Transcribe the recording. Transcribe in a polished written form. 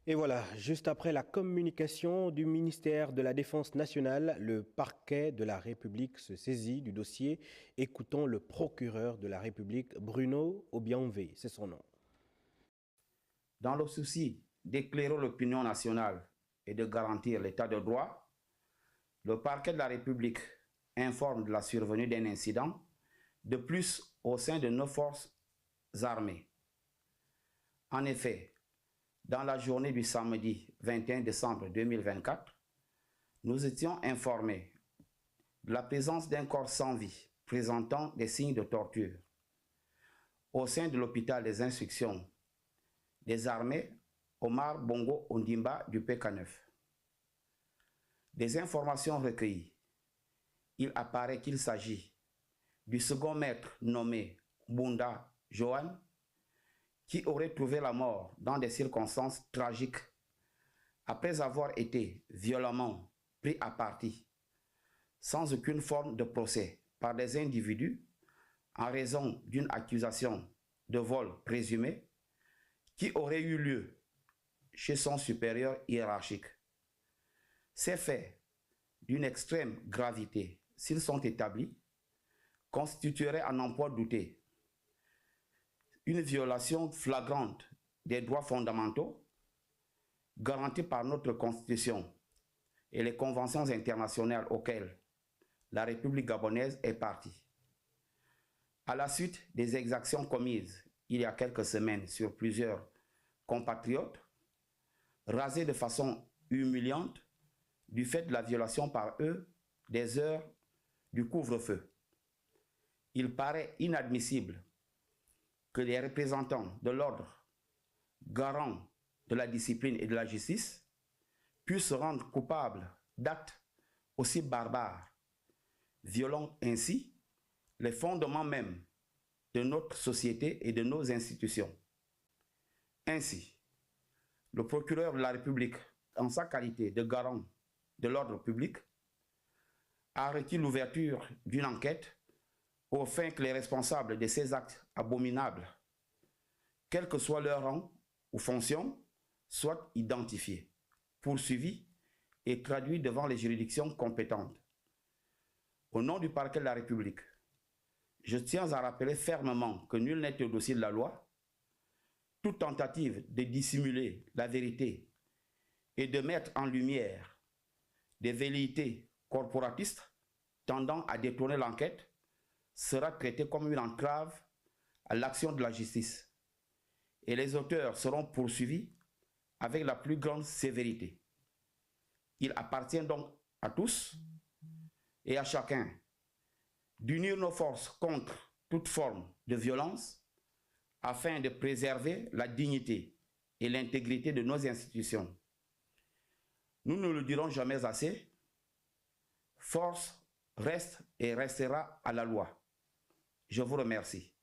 Et voilà, juste après la communication du ministère de la Défense nationale, le parquet de la République se saisit du dossier. Écoutons le procureur de la République, Bruno Obianvé, c'est son nom. Dans le souci d'éclairer l'opinion nationale et de garantir l'état de droit, le parquet de la République informe de la survenue d'un incident de plus au sein de nos forces armées. En effet, dans la journée du samedi 21 décembre 2024, nous étions informés de la présence d'un corps sans vie présentant des signes de torture au sein de l'hôpital des instructions des armées Omar Bongo Ondimba du PK9. Des informations recueillies, il apparaît qu'il s'agit du second maître nommé Bunda Johan, qui aurait trouvé la mort dans des circonstances tragiques après avoir été violemment pris à partie, sans aucune forme de procès, par des individus en raison d'une accusation de vol présumé qui aurait eu lieu chez son supérieur hiérarchique. Ces faits, d'une extrême gravité, s'ils sont établis, constitueraient à n'en point douter une violation flagrante des droits fondamentaux garantis par notre Constitution et les conventions internationales auxquelles la République gabonaise est partie. À la suite des exactions commises il y a quelques semaines sur plusieurs compatriotes, rasés de façon humiliante du fait de la violation par eux des heures du couvre-feu, il paraît inadmissible que les représentants de l'ordre, garants de la discipline et de la justice, puissent se rendre coupables d'actes aussi barbares, violant ainsi les fondements même de notre société et de nos institutions. Ainsi, le procureur de la République, en sa qualité de garant de l'ordre public, a requis l'ouverture d'une enquête au fin que les responsables de ces actes abominables, quel que soit leur rang ou fonction, soient identifiés, poursuivis et traduits devant les juridictions compétentes. Au nom du parquet de la République, je tiens à rappeler fermement que nul n'est au-dessus de la loi. Toute tentative de dissimuler la vérité et de mettre en lumière des velléités corporatistes tendant à détourner l'enquête sera traitée comme une entrave à l'action de la justice et les auteurs seront poursuivis avec la plus grande sévérité. Il appartient donc à tous et à chacun d'unir nos forces contre toute forme de violence afin de préserver la dignité et l'intégrité de nos institutions. Nous ne le dirons jamais assez, force reste et restera à la loi. Je vous remercie.